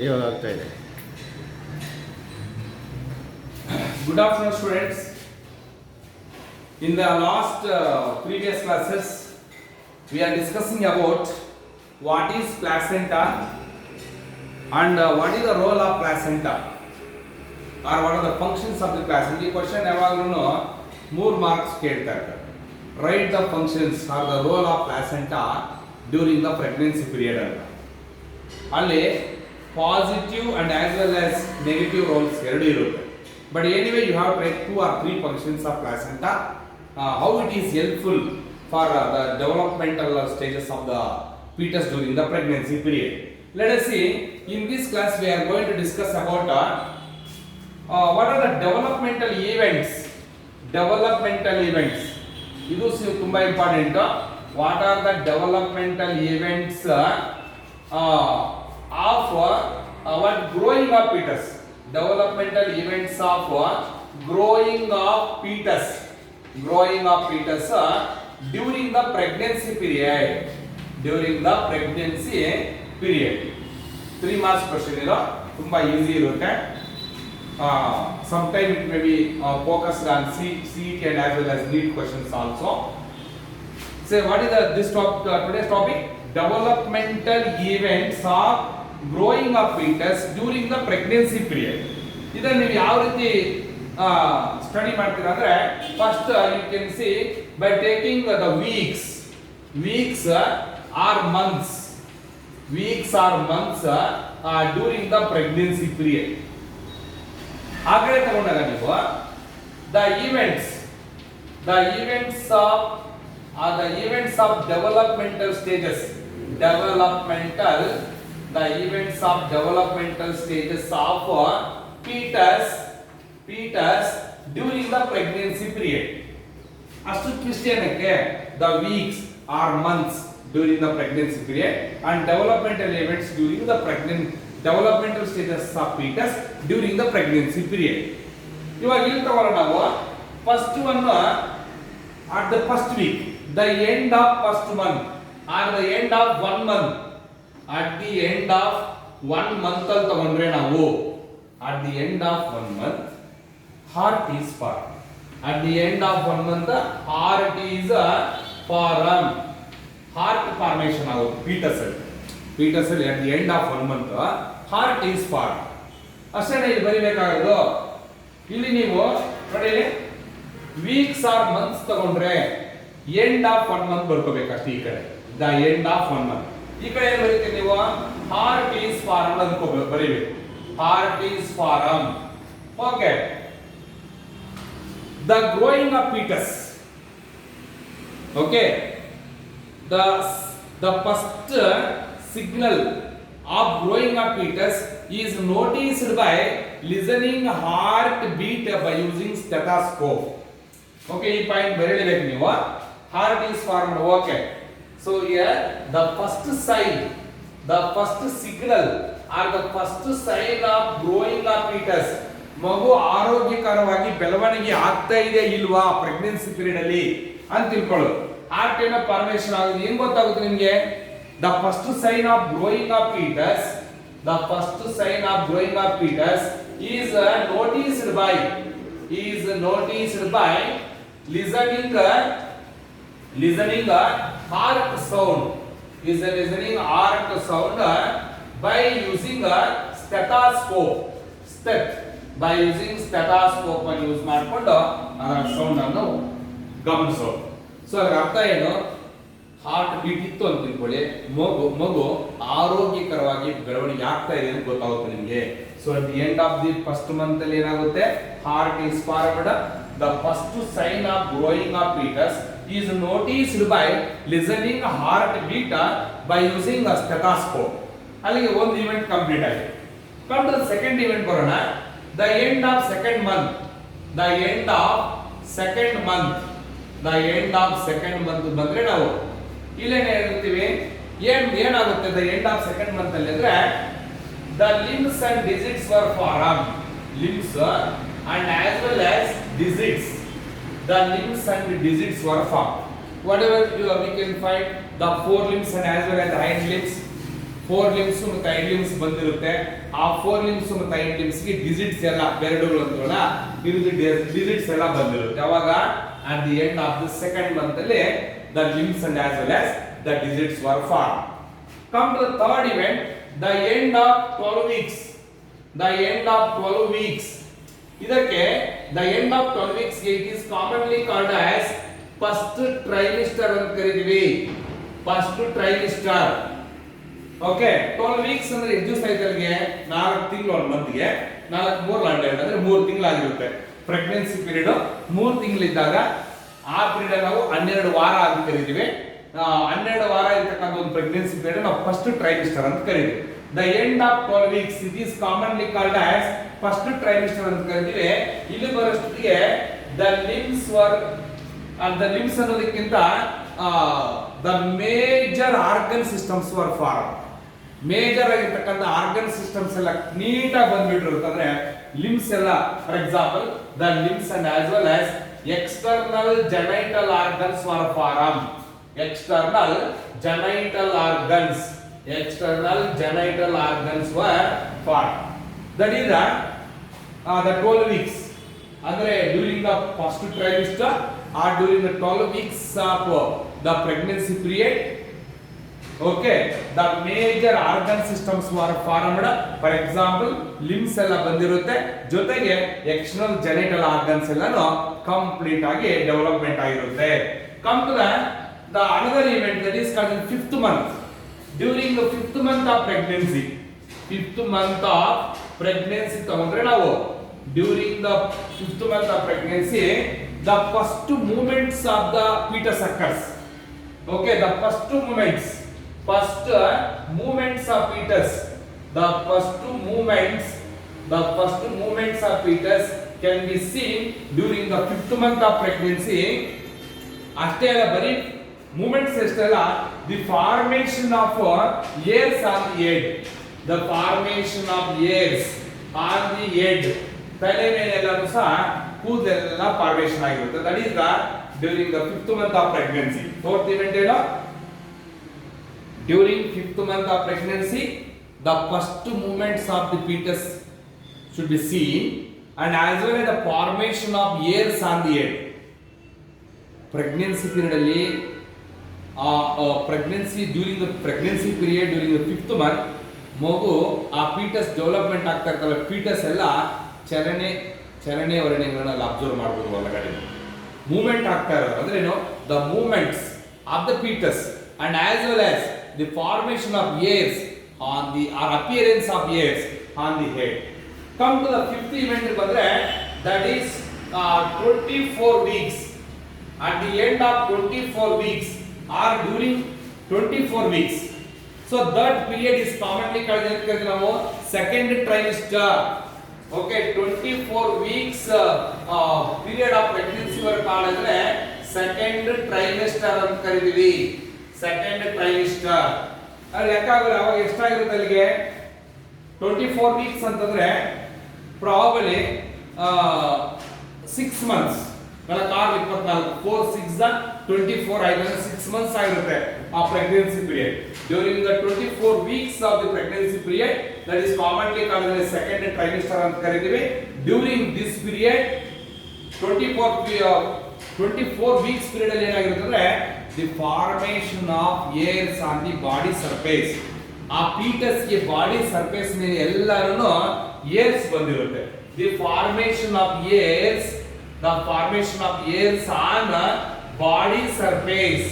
ಇವಾಗ ಆಗ್ತಾ ಇದೆ. Good afternoon, students. In the last previous classes, we are discussing about what is placenta and what is the role of placenta or what are the functions of the placenta. ಈ question ಯಾವಾಗಲೂ 3 marks ಕೇಳ್ತಾ ಇರ್ತಾರೆ. Write the functions or the role of placenta during the pregnancy period ಅಂತ. ಅಲ್ಲಿ positive and as well as negative roles ಎರಡು ಇರುತ್ತೆ. But anyway, you have to write 2 or 3 functions of placenta. How it is helpful for the developmental stages of the fetus during the pregnancy period. Let us see. In this class, we are going to discuss about what are the developmental events. Developmental events. This is ತುಂಬಾ important. What are the developmental events of what growing of fetus? Developmental events of growing of fetus. Growing of fetus during the pregnancy period. During the pregnancy period. 3 marks question is ತುಂಬಾ easy ಇರುತ್ತೆ. Sometime it may be focused on CET and as well as NEET questions also. Say what is this today's topic? Developmental events of growing of fetus during the pregnancy period. ಇದನ್ನು ನೀವು ಯಾವ ರೀತಿ study ಮಾಡ್ತೀರಾ ಅಂದ್ರೆ first you can see by taking the weeks or months during the pregnancy period. ಆಗಲೇ ತಗೊಂಡಾಗ ನೀವು the events of developmental stages the events of developmental stages of fetus during the pregnancy period. ಅಷ್ಟು ಕ್ರಿಶ್ಚಿಯನ್ಗೆ the weeks or months during the pregnancy period and developmental events during the developmental stages of fetus during the pregnancy period. ಇವಾಗ ಇಲ್ಲಿ ತಗೊಳ್ಳೋಣ ನಾವು first one at the first week, the end of first month or the end of 1 month. At the end of 1 month ಅಂತ ತಗೊಂಡ್ರೆ ನಾವು at the end of 1 month heart is formed. At the end of 1 month heart is formed. Heart formation ಆಗುತ್ತೆ fetus ಅಲ್ಲಿ at the end of 1 month heart is formed. ಅಷ್ಟೇ ಇಲ್ಲಿ ಬರಿಬೇಕಾಗೋದು. ಇಲ್ಲಿ ನೀವು ನೋಡಿ weeks or months ತಗೊಂಡ್ರೆ end of 1 month ಬರ್ಕೋಬೇಕು ಅಷ್ಟೇ. ಈ ಕಡೆ the end of 1 month. ಈ ಕಡೆ ಏನು ಬರೀತೀವಿ ನೀವು heart is formed ಅಂತ ಬರೀಬೇಕು. heart is formed. Okay. The growing of fetus. Okay. The first signal of growing of fetus is noticed by listening heartbeat by using stethoscope. Okay, ಈ point ಬರೆಯಲೇಬೇಕು ನೀವು. heart is formed. Okay. So here the first signal or the first sign of growing of fetus, ಮಗು ಆರೋಗ್ಯಕರವಾಗಿ ಬೆಳವಣಿಗೆ ಆಗ್ತಾ ಇದೆ ಇಲ್ವಾ pregnancy period ಅಲ್ಲಿ ಅಂತ ತಿಳ್ಕೊಳ್ಳೋದು. ಹಾರ್ಟ್ ಏನೋ ಫಾರ್ಮೇಷನ್ ಆಗುತ್ತೆ ಏನ್ ಗೊತ್ತಾಗುತ್ತೆ ನಿಮಗೆ? the first sign of growing of fetus is noticed by listening heart sound by using a stethoscope. By using stethoscope ಅನ್ನು ಯೂಸ್ ಮಾಡಿಕೊಂಡು ಅದರ ಸೌಂಡ್ ಅನ್ನು ಗಮನಿಸೋದು. ಸೊ ಅದರ ಅರ್ಥ ಏನು? ಹಾರ್ಟ್ ಬೀಟ್ ಇತ್ತು ಅಂತ ತಿಳ್ಕೊಳ್ಳಿ, ಮಗು ಆರೋಗ್ಯಕರವಾಗಿ ಬೆಳವಣಿಗೆ ಆಗ್ತಾ ಇದೆ ಅಂತ ಗೊತ್ತಾಗುತ್ತೆ ನಿಮಗೆ. So at the end of the first month ಅಲ್ಲಿ ಏನಾಗುತ್ತೆ? Heart is formed. The first sign of growing of foetus is noticed by listening heart beat by using a stethoscope. ಅಲ್ಲಿಗೆ ಒಂದು ಇವೆಂಟ್ ಕಂಪ್ಲೀಟ್ ಆಗಿದೆ. Come to the second event ಬರೋಣ. the end of second month ಬಂದ್ರೆ ನಾವು ಇಲ್ಲೇನೇ ಹೇಳ್ತೀವಿ ಏನಾಗುತ್ತೆ the end of second month ಅಲ್ಲಿ ಅಂದ್ರೆ the limbs and digits were formed. limbs and as well as digits, the limbs and digits were formed. Whatever we can find the forelimbs and as well as the hind limbs, 4 limbs ಮತ್ತು 5 limbs ಬಂದಿರುತ್ತೆ. ಆ 4 limbs ಮತ್ತು 5 limbs ಗೆ digits ಎಲ್ಲ ಬೆರಳುಗಳು ಅಂತೀವಲ್ಲ ಇರುವುದು digits ಎಲ್ಲ ಬಂದಿರುತ್ತೆ. ಅವಾಗ at the end of the second month ಅಲ್ಲಿ the limbs and as well as the digits were formed. Come to the third event, the end of 12 weeks. The end of 12 weeks. ಇದಕ್ಕೆ the end of 12 weeks it is commonly called as first trimester ಅಂತ ಕರೀತೀವಿ. first trimester. Okay 12 weeks ಅಂದ್ರೆ ಎಷ್ಟು ದಿವಸ ಆಯ್ತು ಅಲ್ಲಿಗೆ 4 ತಿಂಗಳು ಒಂದು ಮಂತ್ಗೆ 4 3 12 ಅಂದ್ರೆ 3 ತಿಂಗಳಾಗಿರುತ್ತೆ. ಪ್ರೆಗ್ನೆನ್ಸಿ ಪೀರಿಯಡ್ 3 ತಿಂಗಳಿದ್ದಾಗ ಆ ಪೀರಿಯಡ್ ನಾವು 12 ವಾರ ಅಂತ ಕರೀತೀವಿ. 12 ವಾರ ಇರತಕ್ಕಂತ ಒಂದು ಪ್ರೆಗ್ನೆನ್ಸಿ ಪೀರಿಯಡ್ ನಾವು ಫಸ್ಟ್ ಟ್ರೈಮಿಸ್ಟರ್ ಅಂತ ಕರೀತೀವಿ. The end of 12 weeks it is commonly called as first trimester ಅಂತ ಕರೀತೀವಿ. ಇಲ್ಲಿ ಬರೋಷ್ಟೊತ್ತಿಗೆ ದ ಲಿಂಬ್ಸ್ ಅನ್ನೋದಕ್ಕಿಂತ the major organ systems were form. Major ಆಗಿರ್ತಕ್ಕಂಥ ಆರ್ಗನ್ ಸಿಸ್ಟಮ್ಸ್ ಎಲ್ಲ ನೀಟಾಗಿ ಬಂದ್ಬಿಟ್ಟಿರುತ್ತೆ. ಅಂದ್ರೆ ಲಿಂಬ್ಸ್ ಎಲ್ಲ for example the limbs and as well as external genital organs were form. external genital organs were formed. That is the 12 weeks. Andre during the first trimester or during the 12 weeks of the pregnancy period, okay, the major organ systems were formed. For example, limbs ella bandirutte, jotege external genital organs ellanu complete agi development agirutte. Come to the another event, that is called in 5th month. During the 5th month of pregnancy, 5th month of pregnancy ತಗೊಂಡ್ರೆ ನಾವು during the 5th month of pregnancy the first movements of the fetus occurs. Okay, the first movements of fetus, the first movements of fetus can be seen during the 5th month of pregnancy. ಅಷ್ಟೇ ಅಲ್ಲ, ಬರೀ movements ಎಷ್ಟಲ್ಲ, the formation of hairs on the head, the formation of hairs on the head, ತಲೆ ಮೇಲೆಲ್ಲರೂ ಸಹ ಕೂದಲೆಲ್ಲ formation ಆಗಿರುತ್ತೆ. That is the during the 5th month of pregnancy. Fourth event ಏನು? During 5th month of pregnancy the first movements of the fetus should be seen and as well as the formation of hairs on the head. Pregnancy period ಅಲ್ಲಿ during the pregnancy period during the 5th month ಮಗು ಆ foetus development ಆಗ್ತಾ ಇರ್ತಲ್ಲ, foetus ಎಲ್ಲ ಚಲನೆ ವಲನೆಗಳನ್ನ observe ಮಾಡ್ಬೋದು. ಒಳಗಡೆ movement ಆಗ್ತಾ ಇರೋದು ಅಂದ್ರೆ ಏನು? The movements of the fetus and as well as the formation of hairs on the or appearance of hairs on the head. Come to the 5th event ಬಂದ್ರೆ that is 24 weeks. At the end of 24 weeks or during 24 weeks, so that period is commonly called ನಾವು second trimester. Okay, 24 weeks period of pregnancy ವರ ಕಾಣಿದ್ರೆ second trimester ಅಂತ ಕರೀತೀವಿ. second trimester ಅಲ್ಲಿ ಯಾಕಾಗಲ್ಲ, ಅವಾಗ ಎಷ್ಟಾಗಿರುತ್ತೆ ಅಲ್ಲಿಗೆ 24 weeks ಅಂತಂದ್ರೆ probably 6 months. 24 4 6 24 ಆಗಿದೆ, 6 months ಆಗಿರುತ್ತೆ ಆ pregnancy period. During the 24 weeks of the pregnancy period, that is commonly called as second trimester ಅಂತ ಕರೀತೀವಿ. During this period 24 weeks period ಅಲ್ಲಿ ಏನಾಗಿರುತ್ತೆ ಅಂದ್ರೆ the formation of hairs on the body surface. ಆ fetus ಗೆ body surface ಮೇಲೆ ಎಲ್ಲಾನು hairs ಬಂದಿರುತ್ತೆ. The formation of hairs, the formation of hairs on body surface,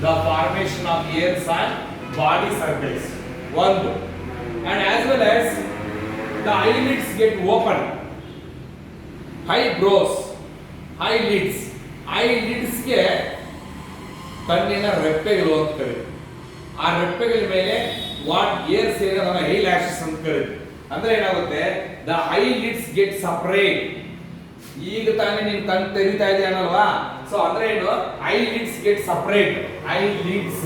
the formation of hairs on body surface, one, and as well as the eyelids get open, eyebrows, eyelids ಗೆ ಕಣ್ಣಿನ ರೆಪ್ಪೆಗಳು ಅಂತ ಕರೀತೀವಿ. ಆ ರೆಪ್ಪೆಗಳ ಮೇಲೆ what ಏರ್ಸ್ ಇದೆ ಅದನ್ನ I lashes ಅಂತ ಕರೀತೀವಿ. ಅಂದ್ರೆ ಏನಾಗುತ್ತೆ, the eyelids get separate. ಈಗ ತಾನೇ ನೀನು ಕಣ್ಣು ತೆರಿತಾ ಇದೆಯಲ್ವಾ, ಸೊ ಅಂದ್ರೆ ಏನು, eyelids get separate, eyelids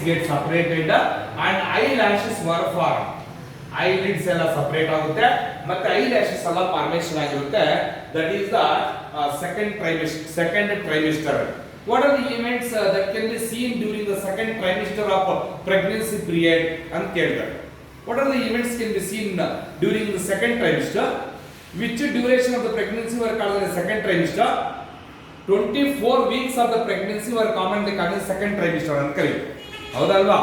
get separated and eye lashes were form. Eyelids ಎಲ್ಲ ಸಪರೇಟ್ ಆಗುತ್ತೆ ಮತ್ತೆ ಐ ಲ್ಯಾಶಸ್ ಎಲ್ಲ ಫಾರ್ಮೇಶನ್ ಆಗಿರುತ್ತೆ. That is the second trimester. What are the events that can be seen during the second trimester of pregnancy period ಅಂತ ಕೇಳಿದ್ದಾರೆ. What are the events can be seen during the second trimester? Which duration of the pregnancy were called as the second trimester? 24 weeks of the pregnancy were commonly called as second trimester ಅಂತ ಕರೀತಾರೆ. ಹೌದಲ್ವಾ?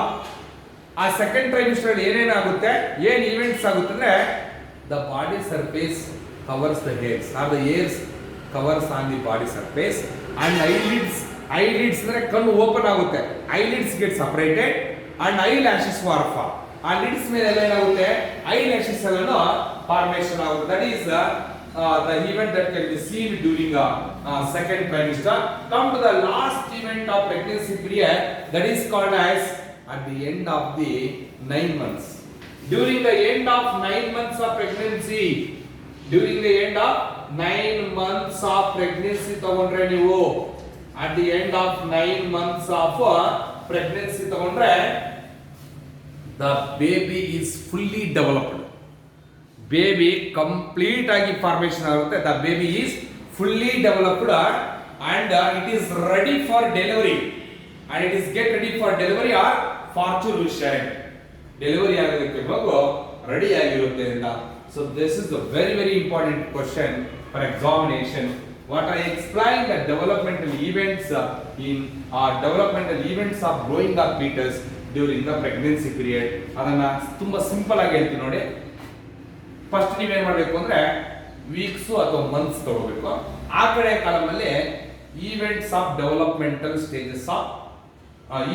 ಆ second trimester ಅಲ್ಲಿ ಏನೇನಾಗುತ್ತೆ, ಏನ್ events ಆಗುತ್ತೆ ಅಂದ್ರೆ the body surface covers the hairs or the hairs covers on the body surface and eyelids ಅಂದ್ರೆ ಕಣ್ಣು ಓಪನ್ ಆಗುತ್ತೆ, eyelids get separated and eyelashes form. ಆ lids ಮೇಲೆ ಎಲ್ಲ ಏನಾಗುತ್ತೆ, eyelashes ಎಲ್ಲಾನು ಫಾರ್ಮೇಷನ್ ಆಗುತ್ತೆ. That is the event that can be seen during second trimester. Come to the last event of pregnancy period, that is called as at the end of the 9 months. During the end of 9 months of pregnancy, during the end of 9 months of pregnancy ತಗೊಂಡ್ರೆ ನೀವು, at the end of 9 months of pregnancy ತಗೊಂಡ್ರೆ the baby is fully developed. Baby complete ಆಗಿ formation ಆಗುತ್ತೆ. The baby is fully developed and it is ready for delivery, and it is get ready for delivery or parturition. Delivery ಆಗೋದಕ್ಕೆ ಮಗು ready ಆಗಿರುತ್ತೆ ಅಂತ. So this is a very important question for examination. What I explained the developmental events in developmental events of growing up fetus during the pregnancy period. ಅದನ್ನ ತುಂಬಾ simple ಆಗಿ ಹೇಳ್ತೀನಿ ನೋಡಿ. First ನೀವು ಏನು ಮಾಡಬೇಕು ಅಂದ್ರೆ ವೀಕ್ಸ್ ಅಥವಾ ಮಂತ್ಸ್ ತಗೋಬೇಕು. ಆ ಕಡೆ ಕಾಲಮಲ್ಲಿ events of developmental stages of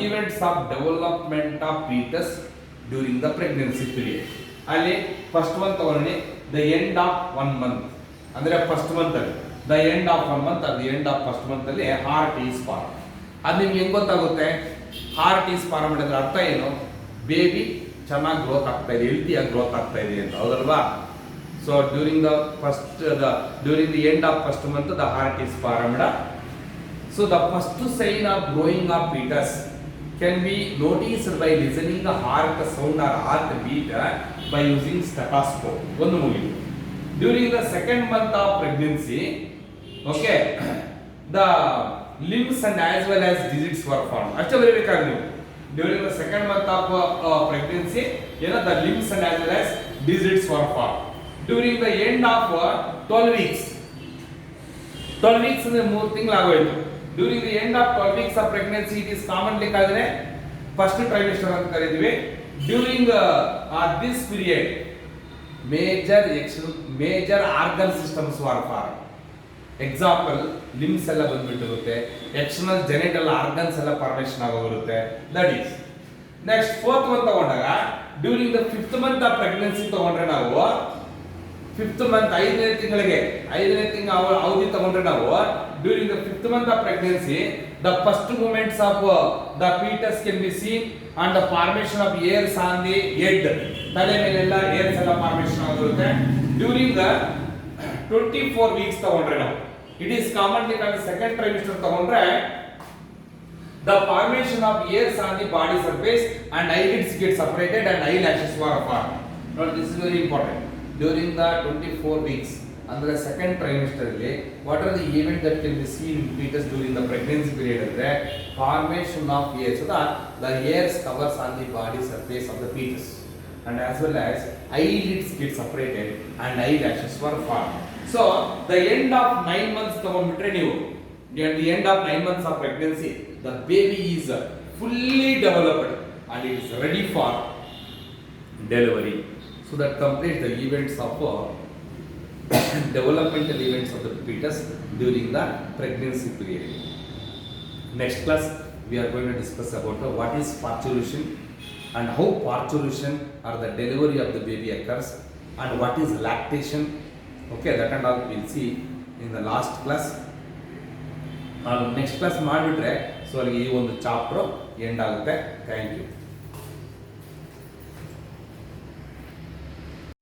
events of development of fetus during the pregnancy period. ಅಲ್ಲಿ ಫಸ್ಟ್ ಮಂತ್ ತಗೊಂಡ್ರೆ the end of 1 month ಅಂದ್ರೆ ಫಸ್ಟ್ ಮಂತ್ ಅಲ್ಲಿ the end of 1 month at the end of first month ಅಲ್ಲಿ heart is formed. ಅದು ನಿಮ್ಗೆ ಹೆಂಗ್ ಗೊತ್ತಾಗುತ್ತೆ heart is formed ಅಂದ್ರೆ ಅರ್ಥ ಏನು, ಬೇಬಿ ಚೆನ್ನಾಗಿ ಗ್ರೋತ್ ಆಗ್ತಾ ಇದೆ, ಹೆಲ್ತಿಯಾಗಿ ಗ್ರೋತ್ ಆಗ್ತಾ ಇದೆ ಅಂತ, ಹೌದಲ್ವಾ? So during the end of first month the heart is formed. So the first sign of growing of fetus can be noticed by listening the heart sound or heart beat by using stethoscope. ಒಂದು ಮುಗಿದು. During the second month of pregnancy, okay, the limbs and as well as digits were formed. ಅಷ್ಟೇ ಬರೀಬೇಕಾದ್ರೆ ನೀವು. During the second month of pregnancy, the limbs and as well as digits were formed. During the end of 12 weeks ಅಂದ್ರೆ 3 ತಿಂಗಳು ಆಗೋಯ್ತು. During the end of 12 weeks of pregnancy, it is commonly called first trimester ಅಂತ ಕರೀತೀವಿ. During this period, major organ systems were formed. Example, limbs ಎಲ್ಲ ಬಂದ್ಬಿಟ್ಟಿರುತ್ತೆ, external genital organs ಎಲ್ಲ formation ಆಗೋಗಿರುತ್ತೆ. That is next fourth month ತಗೊಂಡಾಗ during the 5th month of pregnancy ತಗೊಂಡ್ರೆ ನಾವು 5th month 5ನೇ ತಿಂಗಳಿಗೆ ಅವಧಿ ತಗೊಂಡ್ರೆ ನಾವು during the 5th month of pregnancy the first movements of the fetus can be seen and the formation of hairs on the head. ತಲೆ ಮೇಲೆಲ್ಲ hairs ಎಲ್ಲ ಫಾರ್ಮೇಷನ್ ಆಗುತ್ತೆ. during the 24 weeks ತಗೊಂಡ್ರೆ ನಾವು, it is commonly called second trimester ತಗೊಂಡ್ರೆ the formation of hairs on the body surface and eyelids get separated and eyelashes were formed. Now this is very important. During the 24 weeks ಅಂದ್ರೆ second trimester ಅಲ್ಲಿ what are the event that can be seen in fetus during the pregnancy period ಅಂದ್ರೆ formation of hairs, the hairs covers on the body surface of the fetus and as well as eyelids get separated and eyelashes were formed. So the end of 9 months ತಗೊಂಡ್ಬಿಟ್ರೆ ನೀವು, at the end of 9 months of pregnancy the baby is fully developed and it is ready for delivery. So that completes the events of developmental events of the fetus during the pregnancy period. Next class we are going to discuss about what is parturition and how parturition or the delivery of the baby occurs and what is lactation. Okay, that and all we will see in the last class. Next class ಮಾಡಿಬಿಟ್ರೆ so ಅಲ್ಲಿ ಈ ಒಂದು chapter end ಆಗುತ್ತೆ. Thank you.